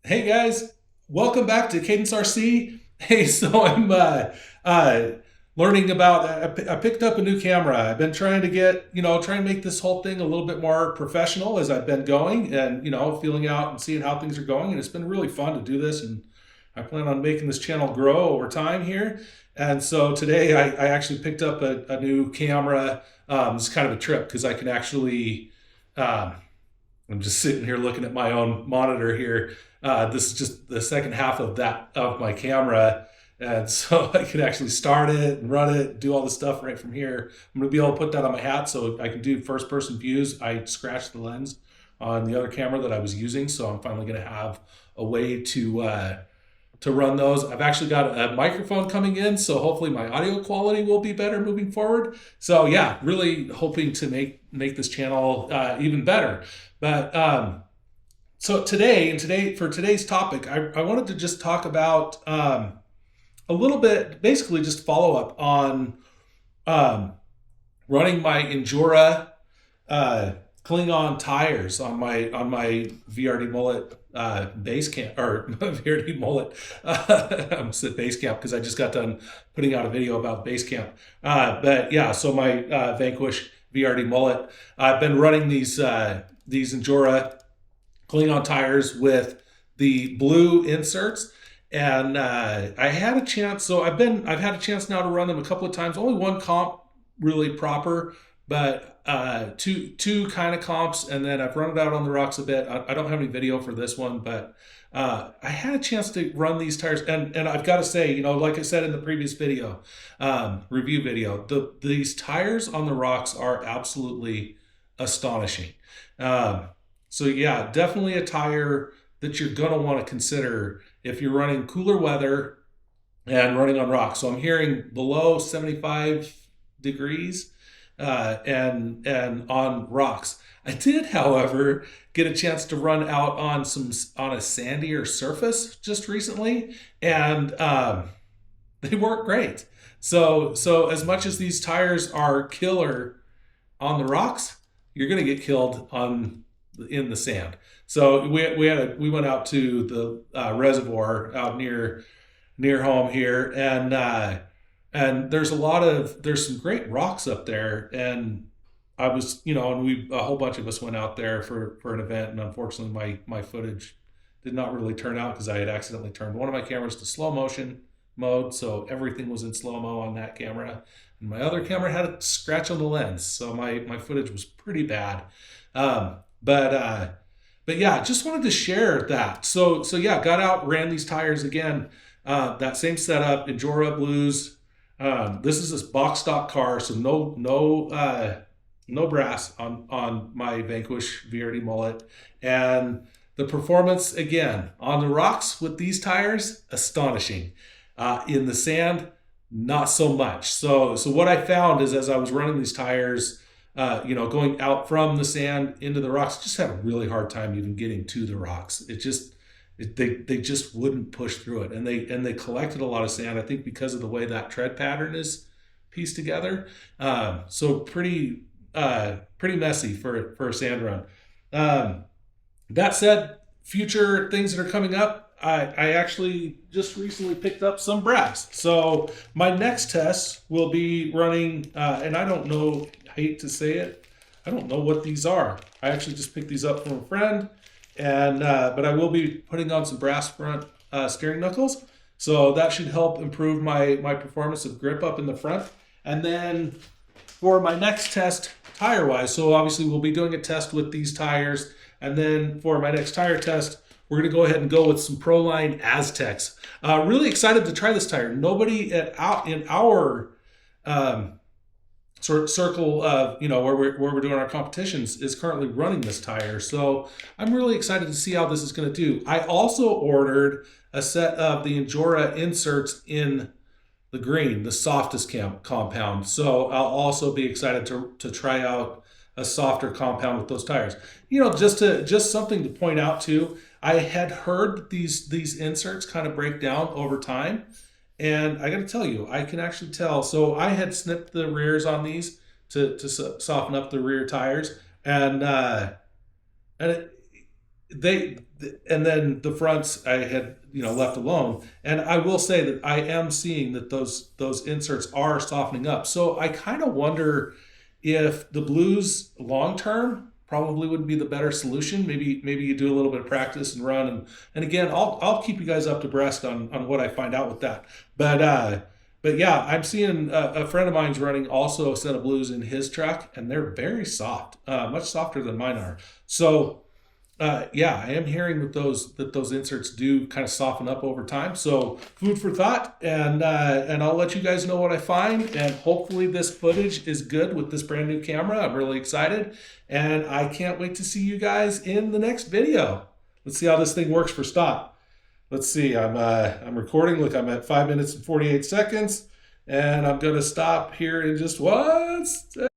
Hey guys, welcome back to Cadence RC. Hey, so I'm learning about. I picked up a new camera. I've been trying to try and make this whole thing a little bit more professional as I've been going, and feeling out and seeing how things are going. And it's been really fun to do this, and I plan on making this channel grow over time here. And so today I actually picked up a new camera. It's kind of a trip because I can actually. Um, I'm just sitting here looking at my own monitor here. This is just the second half of my camera, and so I can actually start it and run it, do all the stuff right from here. I'm gonna be able to put that on my hat so I can do first person views. I scratched the lens on the other camera that I was using, so I'm finally gonna have a way to run those. I've actually got a microphone coming in, so hopefully my audio quality will be better moving forward. So yeah, really hoping to make this channel even better. But so for today's topic, I wanted to just talk about a little bit, basically just follow up on um, running my Injora Cling On tires on my VRD mullet base camp or VRD mullet. I'm at base camp because I just got done putting out a video about base camp. But yeah, so my Vanquish VRD mullet. I've been running these Injora Cling On tires with the blue inserts, and I had a chance. So I've had a chance now to run them a couple of times. Only one comp really proper, but two kind of comps, and then I've run it out on the rocks a bit. I don't have any video for this one, but I had a chance to run these tires, and I've got to say, like I said in the previous video, review video, these tires on the rocks are absolutely astonishing. So yeah, definitely a tire that you're gonna want to consider if you're running cooler weather and running on rocks. So I'm hearing below 75 degrees and on rocks. I did, however, get a chance to run out on a sandier surface just recently, and they weren't great. So as much as these tires are killer on the rocks, you're gonna get killed in the sand. So we went out to the reservoir out near home here, and there's some great rocks up there, and I was and a whole bunch of us went out there for an event, and unfortunately my footage did not really turn out because I had accidentally turned one of my cameras to slow motion mode, so everything was in slow-mo on that camera, and my other camera had a scratch on the lens, so my footage was pretty bad. But yeah, just wanted to share that. So yeah, got out, ran these tires again. That same setup, Injora Blues. This is this box stock car, so no brass on my Vanquish VRD mullet, and the performance again on the rocks with these tires, astonishing. In the sand, not so much. So what I found is as I was running these tires, going out from the sand into the rocks, just had a really hard time even getting to the rocks. They just wouldn't push through it, and they collected a lot of sand. I think because of the way that tread pattern is pieced together. So pretty messy for a sand run. That said, future things that are coming up. I actually just recently picked up some brass. So my next test will be running, and I don't know, hate to say it, I don't know what these are. I actually just picked these up from a friend, and but I will be putting on some brass front steering knuckles. So that should help improve my performance of grip up in the front. And then for my next test, tire-wise, so obviously we'll be doing a test with these tires, and then for my next tire test, we're going to go ahead and go with some Proline Aztecs. Really excited to try this tire. Nobody in our sort of circle of where we're doing our competitions is currently running this tire. So I'm really excited to see how this is going to do. I also ordered a set of the Injora inserts in the green, the softest compound. So I'll also be excited to try out a softer compound with those tires. Just something to point out too. I had heard that these inserts kind of break down over time, and I got to tell you, I can actually tell. So I had snipped the rears on these to soften up the rear tires, and they and then the fronts I had left alone, and I will say that I am seeing that those inserts are softening up, so I kind of wonder if the blues long term probably would be the better solution. Maybe you do a little bit of practice and run, and again I'll keep you guys up to breast on what I find out with that. But yeah, I'm seeing a friend of mine's running also a set of blues in his truck, and they're very soft, much softer than mine are. So yeah, I am hearing that those inserts do kind of soften up over time. So food for thought, and I'll let you guys know what I find. And hopefully this footage is good with this brand new camera. I'm really excited, and I can't wait to see you guys in the next video. Let's see how this thing works for stop. Let's see. I'm recording. Look, I'm at 5 minutes and 48 seconds, and I'm gonna stop here in just 1 second.